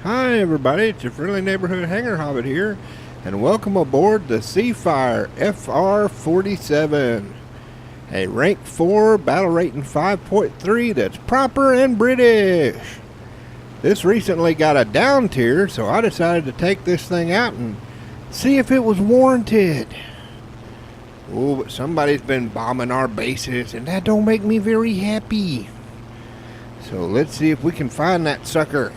Hi everybody, it's your friendly neighborhood hangar hobbit here, and welcome aboard the Seafire FR 47, a rank 4 battle rating 5.3 that's proper and British. This recently got a down tier, so I decided to take this thing out and see if it was warranted. Oh, but somebody's been bombing our bases, and that don't make me very happy. So let's see if we can find that sucker.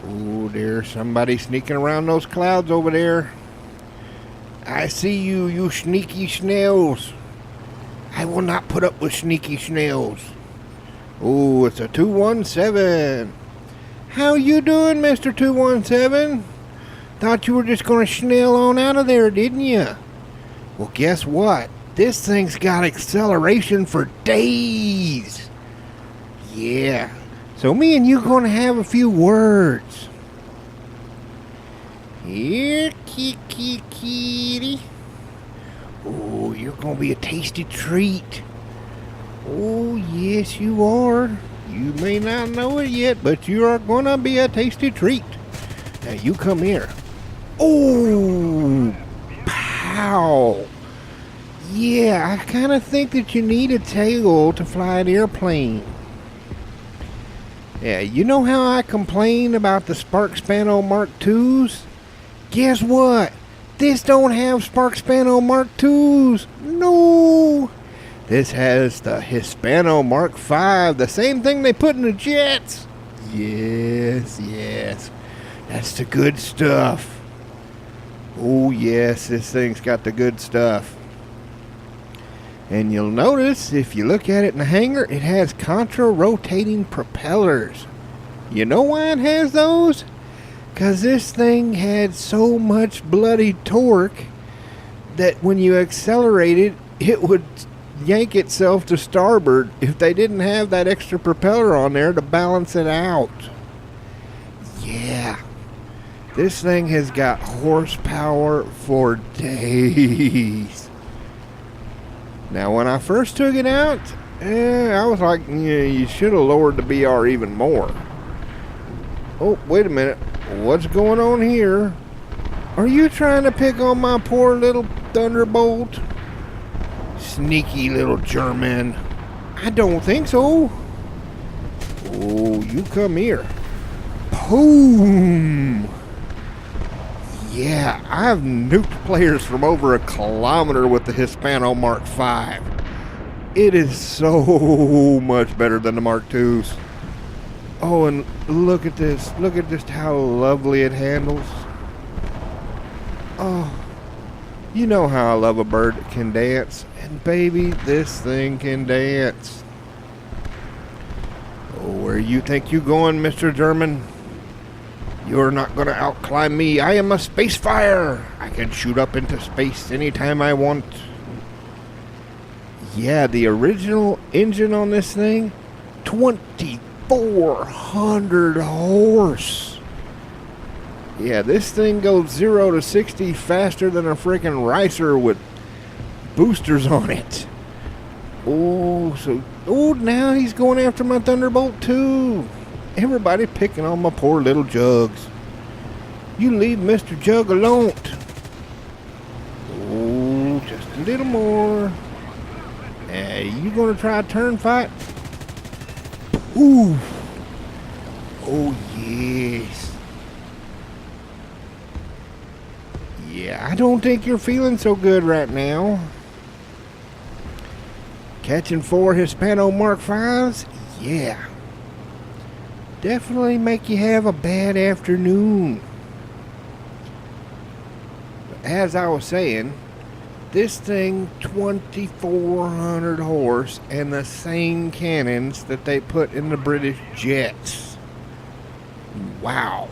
Oh, there's somebody sneaking around those clouds over there. I see you, you sneaky snails. I will not put up with sneaky snails. Oh, it's a 217. How you doing, Mr. 217? Thought you were just going to snail on out of there, didn't you? Well, guess what? This thing's got acceleration for days. Yeah. So me and you gonna have a few words. Here, kitty. Oh, you're gonna be a tasty treat. Oh, yes, you are. You may not know it yet, but you are gonna be a tasty treat. Now, you come here. Oh, pow. Yeah, I kind of think that you need a tail to fly an airplane. Yeah, you know how I complain about the Spark Spano Mark IIs? Guess what? This don't have Spark Spano Mark IIs. No. This has the Hispano Mark V, the same thing they put in the jets. Yes. That's the good stuff. Oh, yes, this thing's got the good stuff. And you'll notice, if you look at it in the hangar, it has contra-rotating propellers. You know why it has those? Because this thing had so much bloody torque that when you accelerated, it would yank itself to starboard if they didn't have that extra propeller on there to balance it out. Yeah. This thing has got horsepower for days. Now, when I first took it out, I was like, yeah, you should have lowered the BR even more. Oh, wait a minute. What's going on here? Are you trying to pick on my poor little Thunderbolt? Sneaky little German. I don't think so. Oh, you come here. Boom! Yeah, I've nuked players from over a kilometer with the Hispano Mark V. It is so much better than the Mark IIs. Oh, and look at this. Look at just how lovely it handles. Oh, you know how I love a bird that can dance. And baby, this thing can dance. Oh, where you think you going, Mr. German? You're not going to outclimb me. I am a Spitfire. I can shoot up into space anytime I want. Yeah, the original engine on this thing, 2,400 horse. Yeah, this thing goes 0 to 60 faster than a freaking ricer with boosters on it. Oh, now he's going after my Thunderbolt too. Everybody picking on my poor little Jugs. You leave Mr. Jug alone. Oh, just a little more. You gonna try a turn fight? Ooh. Oh, yes. Yeah, I don't think you're feeling so good right now. Catching 4 Hispano Mark Vs? Yeah. Definitely make you have a bad afternoon. As I was saying, this thing 2,400 horse and the same cannons that they put in the British jets. Wow.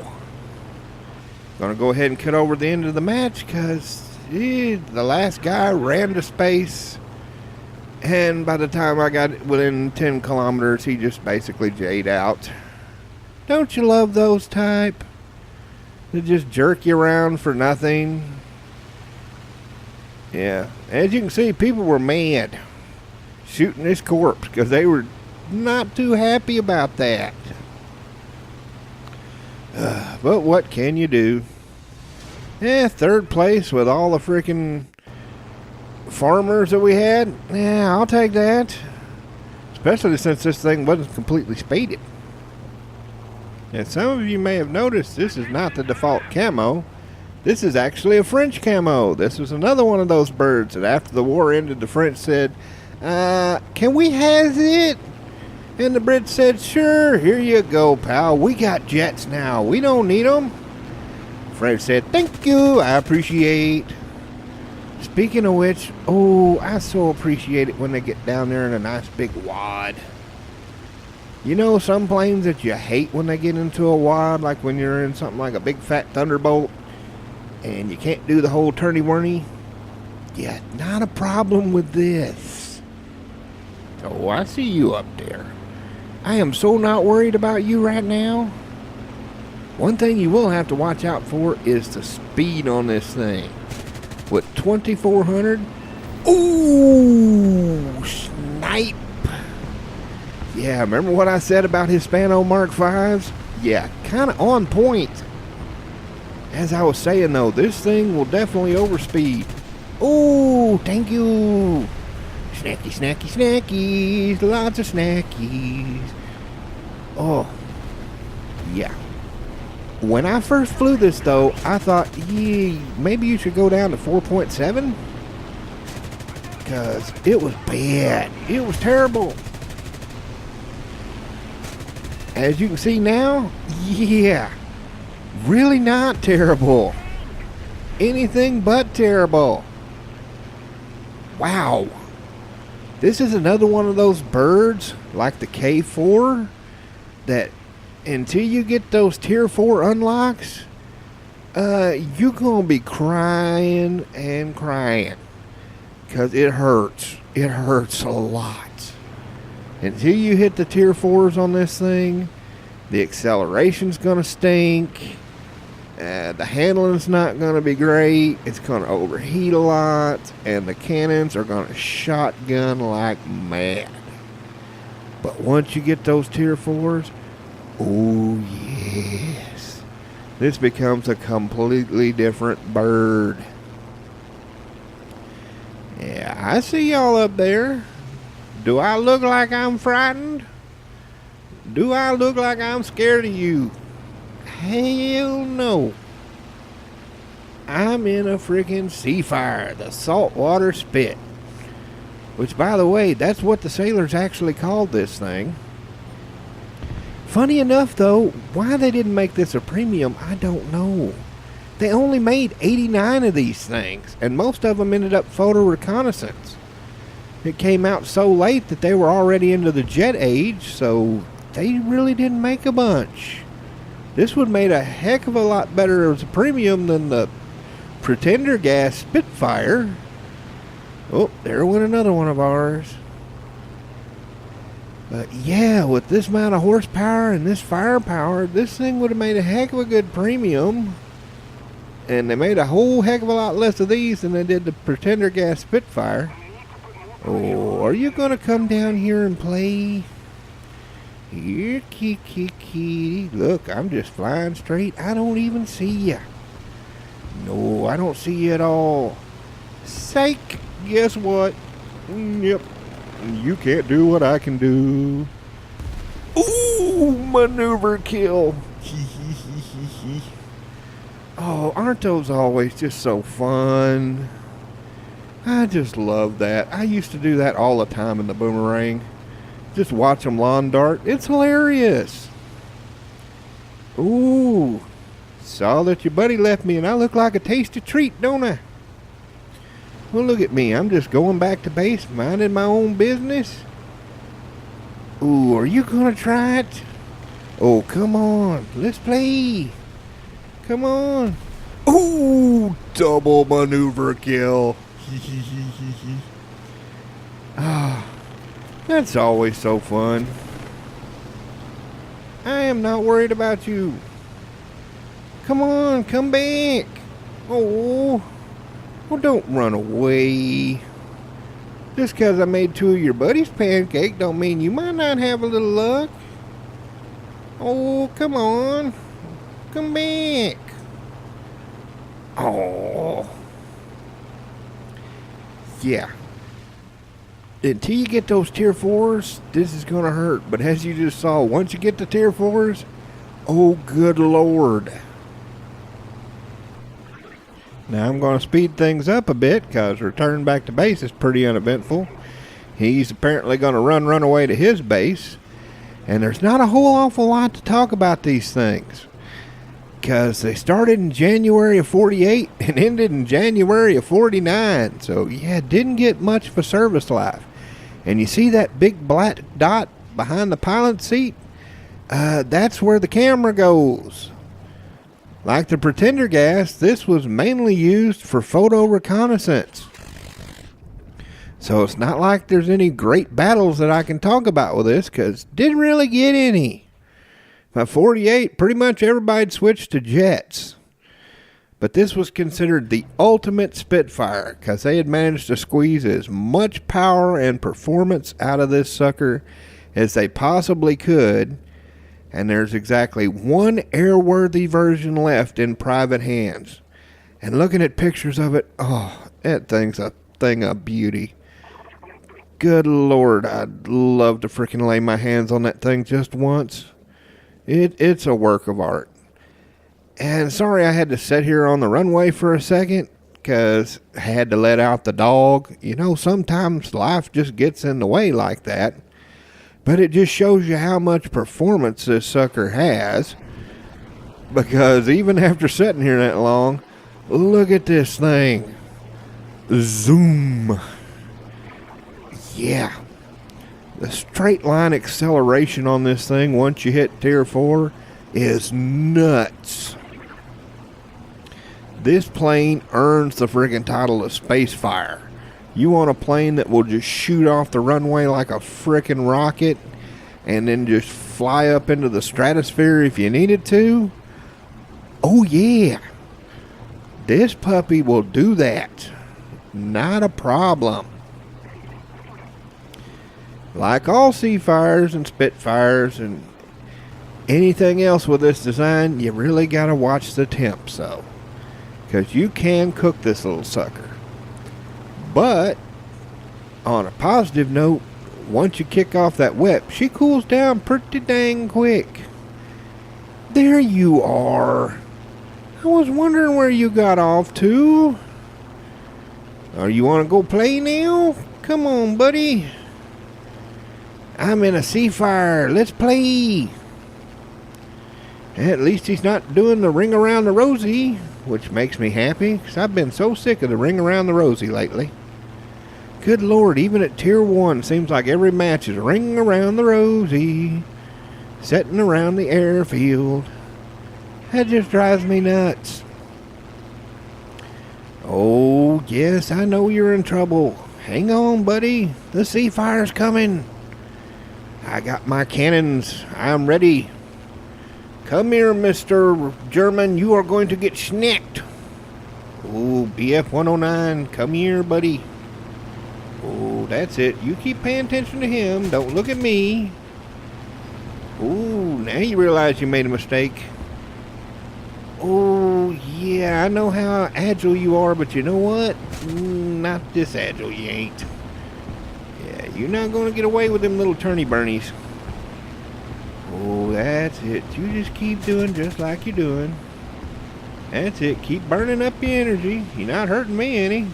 Gonna go ahead and cut over the end of the match because the last guy ran to space, and by the time I got within 10 kilometers, he just basically J'd out. Don't you love those type? They just jerk you around for nothing. Yeah, as you can see, people were mad shooting this corpse because they were not too happy about that. but what can you do? Third place with all the freaking farmers that we had. Yeah, I'll take that. Especially since this thing wasn't completely spaded. And some of you may have noticed this is not the default camo. This is actually a French camo. This was another one of those birds that after the war ended, the French said, can we have it? And the Brits said, sure, here you go, pal. We got jets now. We don't need them. French said, thank you, I appreciate. Speaking of which, oh, I so appreciate it when they get down there in a nice big wad. You know some planes that you hate when they get into a wad, like when you're in something like a big fat Thunderbolt and you can't do the whole turny-worny? Yeah, not a problem with this. Oh, I see you up there. I am so not worried about you right now. One thing you will have to watch out for is the speed on this thing. With 2,400, ooh, snipe. Yeah, remember what I said about Hispano Mark Vs? Yeah, kind of on point. As I was saying though, this thing will definitely overspeed. Ooh, thank you. Snacky, snacky, snackies. Lots of snackies. Oh, yeah. When I first flew this though, I thought, yeah, maybe you should go down to 4.7. Because it was bad. It was terrible. As you can see now, yeah, really not terrible. Anything but terrible. Wow. This is another one of those birds, like the K4, that until you get those tier 4 unlocks, you're going to be crying and crying. Because it hurts. It hurts a lot. Until you hit the tier 4s on this thing, the acceleration's going to stink. The handling's not going to be great. It's going to overheat a lot. And the cannons are going to shotgun like mad. But once you get those tier 4s, oh yes, this becomes a completely different bird. Yeah, I see y'all up there. Do I look like I'm frightened? Do I look like I'm scared of you? Hell no. I'm in a freaking Seafire, the Saltwater Spit. Which, by the way, that's what the sailors actually called this thing. Funny enough, though, why they didn't make this a premium, I don't know. They only made 89 of these things, and most of them ended up photo reconnaissance. It came out so late that they were already into the jet age, so they really didn't make a bunch. This would have made a heck of a lot better as a premium than the Pretender gas Spitfire. Oh, there went another one of ours. But yeah, with this amount of horsepower and this firepower, this thing would have made a heck of a good premium. And they made a whole heck of a lot less of these than they did the Pretender gas Spitfire. Oh, are you going to come down here and play? Here, kitty. Look, I'm just flying straight. I don't even see you. No, I don't see you at all. Psych. Guess what? Yep. You can't do what I can do. Ooh, maneuver kill. Oh, aren't those always just so fun? I just love that. I used to do that all the time in the boomerang. Just watch them lawn dart. It's hilarious. Ooh. Saw that your buddy left me and I look like a tasty treat, don't I? Well, look at me. I'm just going back to base, minding my own business. Ooh, are you going to try it? Oh, come on. Let's play. Come on. Ooh, double maneuver kill. Ah, that's always so fun. I am not worried about you. Come on, come back. Oh, well, don't run away. Just because I made 2 of your buddies pancake don't mean you might not have a little luck. Oh, come on. Welcome back. Oh. Yeah. Until you get those tier 4s, this is going to hurt. But as you just saw, once you get the tier 4s, oh, good Lord. Now I'm going to speed things up a bit because return back to base is pretty uneventful. He's apparently going to run away to his base. And there's not a whole awful lot to talk about these things, because they started in January of 48 and ended in January of 49. So yeah, didn't get much of a service life. And you see that big black dot behind the pilot seat? That's where the camera goes. Like the Pretender gas, this was mainly used for photo reconnaissance. So it's not like there's any great battles that I can talk about with this, because didn't really get any. By 48, pretty much everybody switched to jets. But this was considered the ultimate Spitfire, because they had managed to squeeze as much power and performance out of this sucker as they possibly could. And there's exactly one airworthy version left in private hands. And looking at pictures of it, oh, that thing's a thing of beauty. Good Lord, I'd love to freaking lay my hands on that thing just once. It's a work of art. And sorry I had to sit here on the runway for a second, because I had to let out the dog. You know, sometimes life just gets in the way like that. But it just shows you how much performance this sucker has. Because even after sitting here that long, look at this thing. Zoom. Yeah, the straight line acceleration on this thing once you hit tier 4 is nuts. This plane earns the friggin' title of Spacefire. You want a plane that will just shoot off the runway like a frickin' rocket and then just fly up into the stratosphere if you needed to? Oh yeah, this puppy will do that. Not a problem. Like all Seafires and Spitfires and anything else with this design, you really got to watch the temps though, because you can cook this little sucker. But on a positive note, once you kick off that whip, she cools down pretty dang quick. There you are. I was wondering where you got off to. Oh, you want to go play now? Come on, buddy. I'm in a Seafire. Let's play. At least he's not doing the ring around the rosy, which makes me happy, because I've been so sick of the ring around the rosy lately. Good Lord, even at tier 1, seems like every match is ring around the rosy, setting around the airfield. That just drives me nuts. Oh, yes, I know you're in trouble. Hang on, buddy. The Seafire's coming. I got my cannons. I'm ready. Come here, Mr. German. You are going to get snacked. Oh, BF 109. Come here, buddy. Oh, that's it. You keep paying attention to him. Don't look at me. Oh, now you realize you made a mistake. Oh, yeah, I know how agile you are, but you know what? Not this agile, you ain't. Yeah, you're not going to get away with them little turny burnies. Oh, that's it. You just keep doing just like you're doing. That's it. Keep burning up your energy. You're not hurting me any.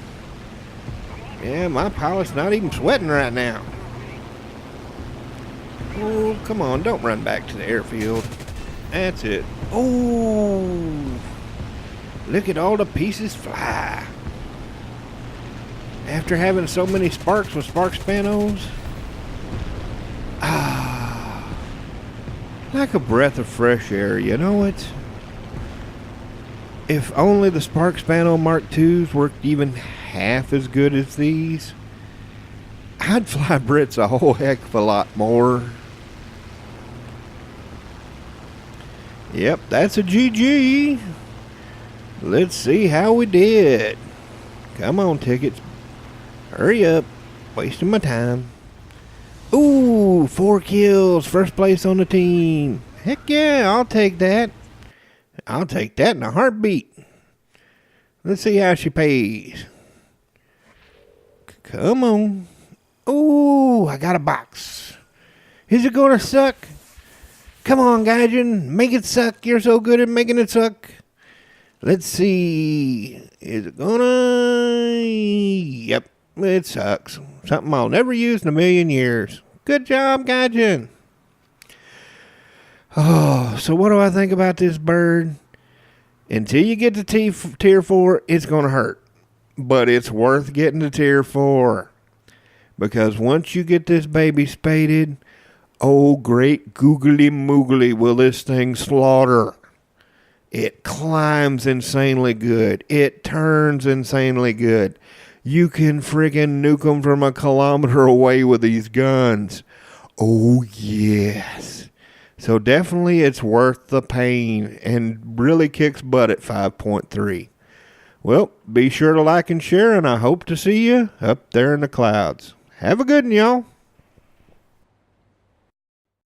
Yeah, my pilot's not even sweating right now. Oh, come on. Don't run back to the airfield. That's it. Oh, look at all the pieces fly. After having so many sparks with spark spanos. Like a breath of fresh air, you know it? If only the Spark Spano Mark IIs worked even half as good as these, I'd fly Brits a whole heck of a lot more. Yep, that's a GG. Let's see how we did. Come on, tickets. Hurry up. Wasting my time. Ooh, 4 kills. First place on the team. Heck yeah, I'll take that. I'll take that in a heartbeat. Let's see how she pays. Come on. Oh, I got a box. Is it going to suck? Come on, Gaijin. Make it suck. You're so good at making it suck. Let's see. Is it gonna? Yep, it sucks. Something I'll never use in a million years. Good job, Gaijin. Oh, so what do I think about this bird? Until you get to tier 4, it's going to hurt. But it's worth getting to tier 4. Because once you get this baby spaded, oh, great googly moogly will this thing slaughter. It climbs insanely good. It turns insanely good. You can friggin' nuke them from a kilometer away with these guns. Oh, yes. So definitely it's worth the pain and really kicks butt at 5.3. Well, be sure to like and share, and I hope to see you up there in the clouds. Have a good one, y'all.